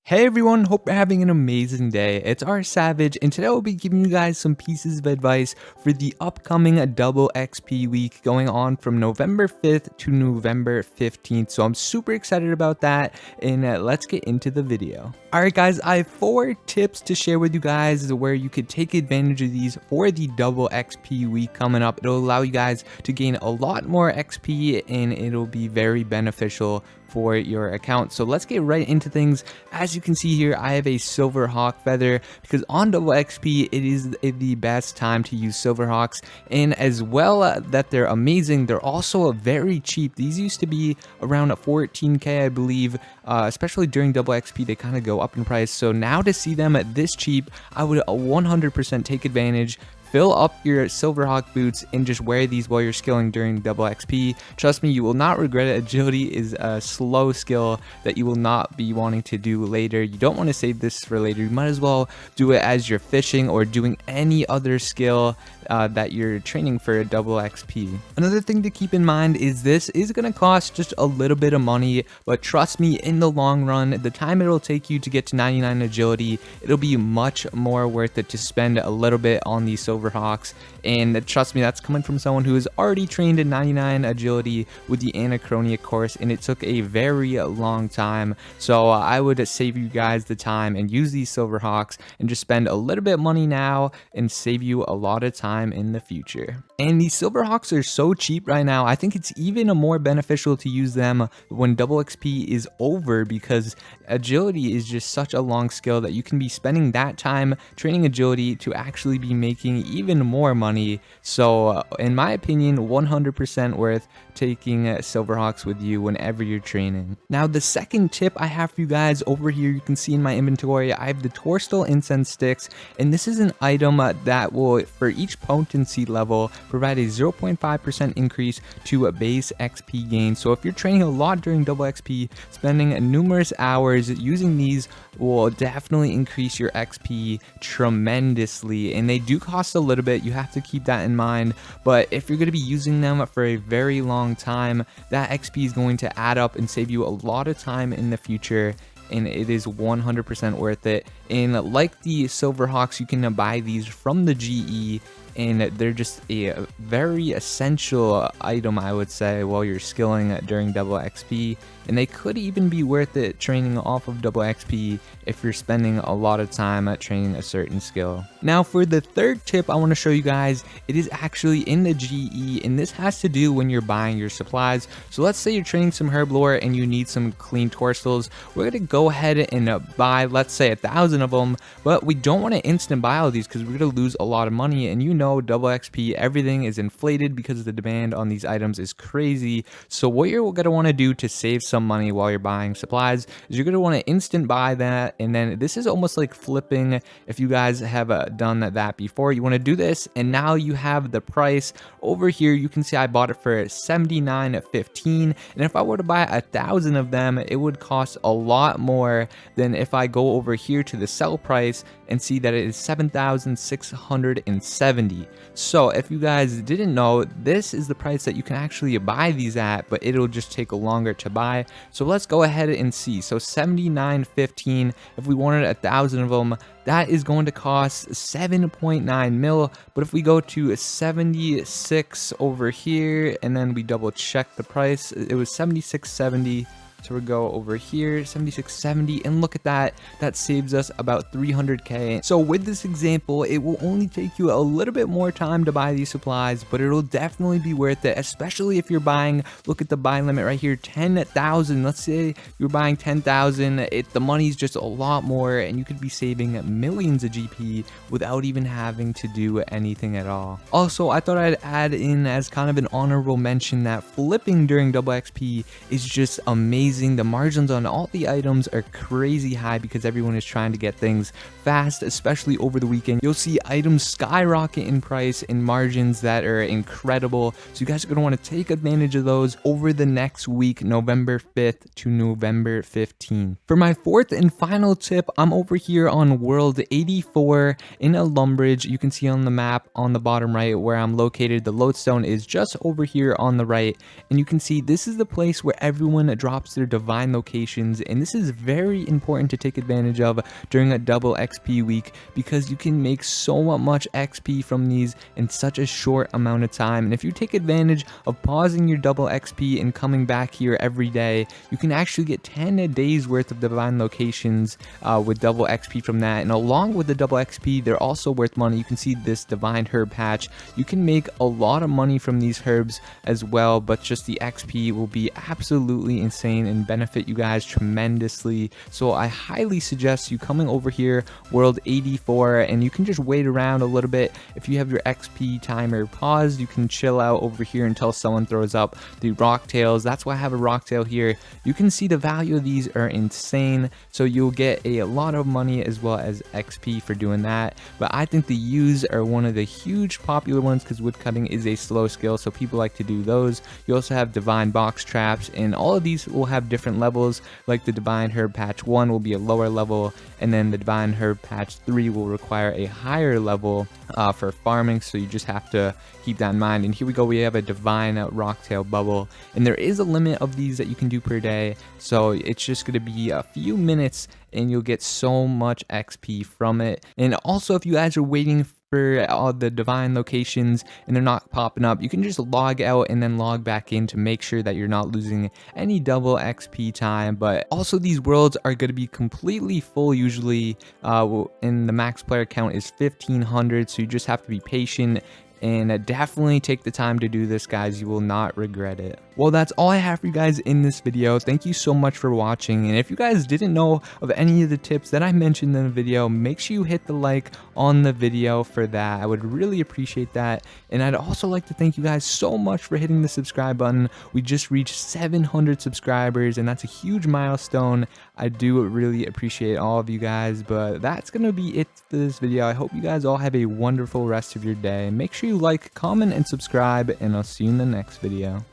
Hey everyone, hope you're having an amazing day. It's RsSavage, and today I'll be giving you guys some pieces of advice for the upcoming double XP week going on from November 5th to November 15th. So I'm super excited about that, and let's get into the video. Alright guys, I have 4 tips to share with you guys where you could take advantage of these for the double XP week coming up. It'll allow you guys to gain a lot more XP, and it'll be very beneficial for your account. So let's get right into things. As you can see here, I have a silver hawk feather because on double XP it is the best time to use silver hawks, and as well that they're amazing, they're also very cheap. These used to be around 14k I believe, especially during double XP they kind of go up in price. So now to see them at this cheap, I would 100% take advantage. Fill up your Silverhawk boots and just wear these while you're skilling during double XP. Trust me, you will not regret it. Agility is a slow skill that you will not be wanting to do later. You don't want to save this for later. You might as well do it as you're fishing or doing any other skill that you're training for a double XP. Another thing to keep in mind is this is going to cost just a little bit of money, but trust me, in the long run, the time it'll take you to get to 99 agility, it'll be much more worth it to spend a little bit on these Silverhawks. And trust me, that's coming from someone who is already trained in 99 agility with the Elektronomia course, and it took a very long time. So I would save you guys the time and use these Silverhawks and just spend a little bit of money now and save you a lot of time in the future. And these Silverhawks are so cheap right now, I think it's even more beneficial to use them when double XP is over, because agility is just such a long skill that you can be spending that time training agility to actually be making even more money. So in my opinion, 100% worth taking Silverhawks with you whenever you're training. Now the second tip I have for you guys over here, you can see in my inventory, I have the Torstal Incense Sticks, and this is an item that will, for each potency level, provide a 0.5% increase to a base XP gain. So if you're training a lot during double XP, spending numerous hours using these will definitely increase your XP tremendously, and they do cost a little bit. You have to keep that in mind, but if you're going to be using them for a very long time, that XP is going to add up and save you a lot of time in the future, and it is 100% worth it. And like the Silverhawks, you can buy these from the GE, and they're just a very essential item, I would say, while you're skilling during double XP. And they could even be worth it training off of double XP if you're spending a lot of time training a certain skill. Now for the third tip I want to show you guys, it is actually in the GE, and this has to do when you're buying your supplies. So let's say you're training some herblore and you need some clean torstals. We're going to go ahead and buy, let's say, 1,000 of them, but we don't want to instant buy all these because we're going to lose a lot of money. And you know, double XP, everything is inflated because the demand on these items is crazy. So what you're going to want to do to save some money while you're buying supplies is you're going to want to instant buy that. And then this is almost like flipping. If you guys have done that before, you want to do this, and now you have the price over here. You can see I bought it for $79.15, and if I were to buy 1,000 of them, it would cost a lot more than if I go over here to the sell price and see that it is $7,670. So if you guys didn't know, this is the price that you can actually buy these at, but it'll just take longer to buy. So let's go ahead and see. So $79.15, if we wanted 1,000 of them, that is going to cost 7.9 mil. But if we go to 76 over here and then we double check the price, it was 76.70. So we go over here, 76.70, and look at that. That saves us about 300k. So with this example, it will only take you a little bit more time to buy these supplies, but it'll definitely be worth it, especially if you're buying, look at the buy limit right here, 10,000. Let's say you're buying 10,000, the money's just a lot more, and you could be saving millions of GP without even having to do anything at all. Also, I thought I'd add in as kind of an honorable mention that flipping during double XP is just amazing. The margins on all the items are crazy high because everyone is trying to get things fast, especially over the weekend. You'll see items skyrocket in price and margins that are incredible. So you guys are going to want to take advantage of those over the next week, November 5th to November 15th. For my fourth and final tip, I'm over here on World 84 in a Lumbridge. You can see on the map on the bottom right where I'm located. The lodestone is just over here on the right, and you can see this is the place where everyone drops their divine locations, and this is very important to take advantage of during a double XP week because you can make so much XP from these in such a short amount of time. And if you take advantage of pausing your double XP and coming back here every day, you can actually get 10 days worth of divine locations with double XP from that. And along with the double XP, they're also worth money. You can see this divine herb patch. You can make a lot of money from these herbs as well, but just the XP will be absolutely insane and benefit you guys tremendously. So I highly suggest you coming over here, world 84, and you can just wait around a little bit. If you have your XP timer paused, you can chill out over here until someone throws up the rock tails. That's why I have a rock tail here. You can see the value of these are insane, so you'll get a lot of money as well as XP for doing that. But I think the U's are one of the huge popular ones because woodcutting is a slow skill, so people like to do those. You also have divine box traps, and all of these will have different levels. Like the divine herb patch 1 will be a lower level, and then the divine herb patch 3 will require a higher level for farming, so you just have to keep that in mind. And here we go, we have a divine rocktail bubble, and there is a limit of these that you can do per day, so it's just going to be a few minutes and you'll get so much XP from it. And also, if you guys are waiting for all the divine locations and they're not popping up, you can just log out and then log back in to make sure that you're not losing any double XP time. But also, these worlds are going to be completely full usually, and the max player count is 1500, so you just have to be patient and definitely take the time to do this, guys. You will not regret it. Well, that's all I have for you guys in this video. Thank you so much for watching, and if you guys didn't know of any of the tips that I mentioned in the video, make sure you hit the like on the video for that. I would really appreciate that. And I'd also like to thank you guys so much for hitting the subscribe button. We just reached 700 subscribers, and that's a huge milestone. I do really appreciate all of you guys, but that's gonna be it for this video. I hope you guys all have a wonderful rest of your day. Make sure you like, comment, and subscribe, and I'll see you in the next video.